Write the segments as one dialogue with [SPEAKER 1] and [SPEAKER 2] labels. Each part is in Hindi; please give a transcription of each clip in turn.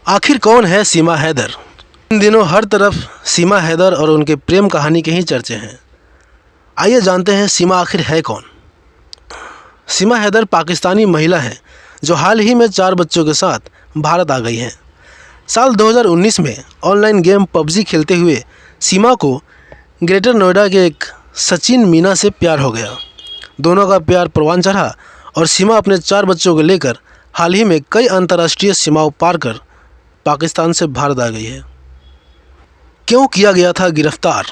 [SPEAKER 1] आखिर कौन है सीमा हैदर? इन दिनों हर तरफ सीमा हैदर और उनके प्रेम कहानी के ही चर्चे हैं। आइए जानते हैं सीमा आखिर है कौन। सीमा हैदर पाकिस्तानी महिला हैं जो हाल ही में 4 बच्चों के साथ भारत आ गई हैं। साल 2019 में ऑनलाइन गेम पबजी खेलते हुए सीमा को ग्रेटर नोएडा के एक सचिन मीना से प्यार हो गया। दोनों का प्यार परवान चढ़ा और सीमा अपने 4 बच्चों को लेकर हाल ही में कई अंतर्राष्ट्रीय सीमाओं पार कर पाकिस्तान से भारत आ गई है। क्यों किया गया था गिरफ्तार?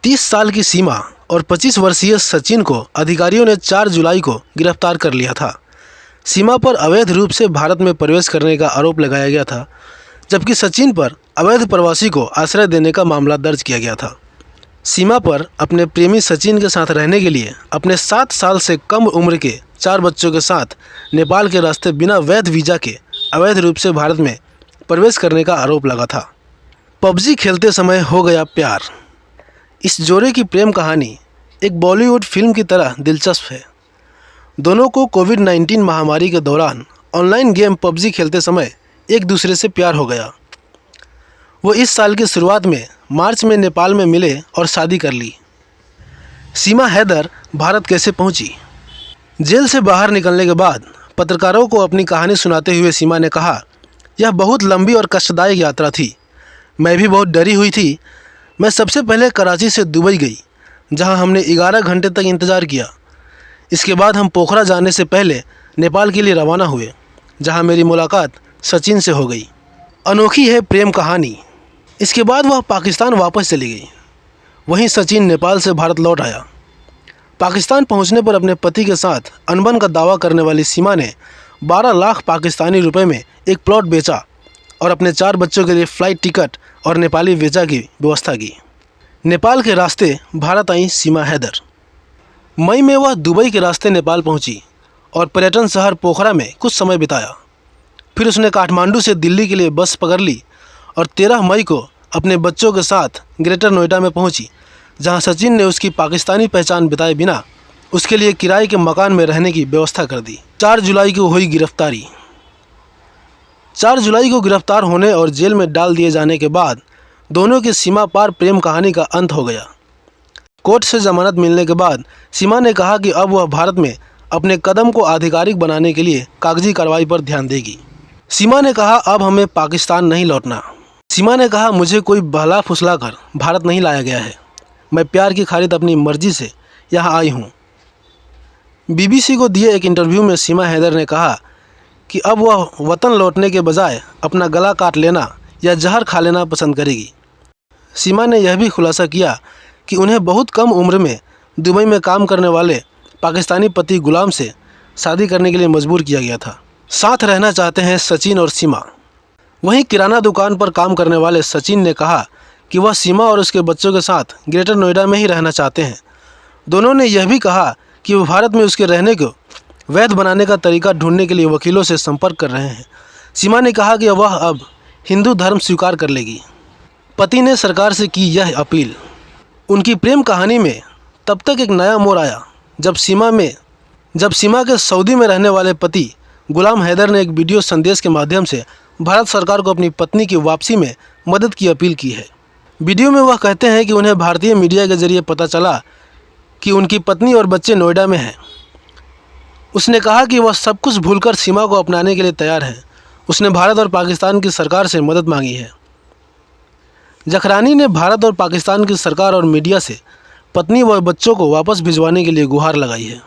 [SPEAKER 1] 30 साल की सीमा और 25 वर्षीय सचिन को अधिकारियों ने 4 जुलाई को गिरफ्तार कर लिया था। सीमा पर अवैध रूप से भारत में प्रवेश करने का आरोप लगाया गया था, जबकि सचिन पर अवैध प्रवासी को आश्रय देने का मामला दर्ज किया गया था। सीमा पर अपने प्रेमी सचिन के साथ रहने के लिए अपने 7 साल से कम उम्र के 4 बच्चों के साथ नेपाल के रास्ते बिना वैध वीज़ा के अवैध रूप से भारत में प्रवेश करने का आरोप लगा था। पबजी खेलते समय हो गया प्यार। इस जोड़े की प्रेम कहानी एक बॉलीवुड फिल्म की तरह दिलचस्प है। दोनों को कोविड-19 महामारी के दौरान ऑनलाइन गेम पबजी खेलते समय एक दूसरे से प्यार हो गया। वो इस साल की शुरुआत में मार्च में नेपाल में मिले और शादी कर ली। सीमा हैदर भारत कैसे पहुंची? जेल से बाहर निकलने के बाद पत्रकारों को अपनी कहानी सुनाते हुए सीमा ने कहा, यह बहुत लंबी और कष्टदायक यात्रा थी। मैं भी बहुत डरी हुई थी। मैं सबसे पहले कराची से दुबई गई, जहां हमने 11 घंटे तक इंतज़ार किया। इसके बाद हम पोखरा जाने से पहले नेपाल के लिए रवाना हुए, जहां मेरी मुलाकात सचिन से हो गई। अनोखी है प्रेम कहानी। इसके बाद वह पाकिस्तान वापस चली गई। वहीं सचिन नेपाल से भारत लौट आया। पाकिस्तान पहुंचने पर अपने पति के साथ अनबन का दावा करने वाली सीमा ने 12 लाख पाकिस्तानी रुपए में एक प्लॉट बेचा और अपने 4 बच्चों के लिए फ़्लाइट टिकट और नेपाली वीज़ा की व्यवस्था की। नेपाल के रास्ते भारत आई सीमा हैदर। मई में वह दुबई के रास्ते नेपाल पहुंची और पर्यटन शहर पोखरा में कुछ समय बिताया। फिर उसने काठमांडू से दिल्ली के लिए बस पकड़ ली और 13 मई को अपने बच्चों के साथ ग्रेटर नोएडा में पहुंची, जहां सचिन ने उसकी पाकिस्तानी पहचान बिताए बिना उसके लिए किराए के मकान में रहने की व्यवस्था कर दी। 4 जुलाई को हुई गिरफ्तारी। 4 जुलाई को गिरफ्तार होने और जेल में डाल दिए जाने के बाद दोनों की सीमा पार प्रेम कहानी का अंत हो गया। कोर्ट से जमानत मिलने के बाद सीमा ने कहा कि अब वह भारत में अपने कदम को आधिकारिक बनाने के लिए कागजी कार्रवाई पर ध्यान देगी। सीमा ने कहा, अब हमें पाकिस्तान नहीं लौटना। सीमा ने कहा, मुझे कोई बहला फुसला कर भारत नहीं लाया गया है। मैं प्यार की खातिर अपनी मर्जी से यहाँ आई हूँ। BBC को दिए एक इंटरव्यू में सीमा हैदर ने कहा कि अब वह वतन लौटने के बजाय अपना गला काट लेना या जहर खा लेना पसंद करेगी। सीमा ने यह भी खुलासा किया कि उन्हें बहुत कम उम्र में दुबई में काम करने वाले पाकिस्तानी पति गुलाम से शादी करने के लिए मजबूर किया गया था। साथ रहना चाहते हैं सचिन और सीमा। वहीं किराना दुकान पर काम करने वाले सचिन ने कहा कि वह सीमा और उसके बच्चों के साथ ग्रेटर नोएडा में ही रहना चाहते हैं। दोनों ने यह भी कहा कि वह भारत में उसके रहने को वैध बनाने का तरीका ढूंढने के लिए वकीलों से संपर्क कर रहे हैं। सीमा ने कहा कि वह अब हिंदू धर्म स्वीकार कर लेगी। पति ने सरकार से की यह अपील। उनकी प्रेम कहानी में तब तक एक नया मोड़ आया जब सीमा के सऊदी में रहने वाले पति गुलाम हैदर ने एक वीडियो संदेश के माध्यम से भारत सरकार को अपनी पत्नी की वापसी में मदद की अपील की है। वीडियो में वह कहते हैं कि उन्हें भारतीय मीडिया के जरिए पता चला कि उनकी पत्नी और बच्चे नोएडा में हैं। उसने कहा कि वह सब कुछ भूलकर सीमा को अपनाने के लिए तैयार है। उसने भारत और पाकिस्तान की सरकार से मदद मांगी है। जखरानी ने भारत और पाकिस्तान की सरकार और मीडिया से पत्नी व बच्चों को वापस भिजवाने के लिए गुहार लगाई है।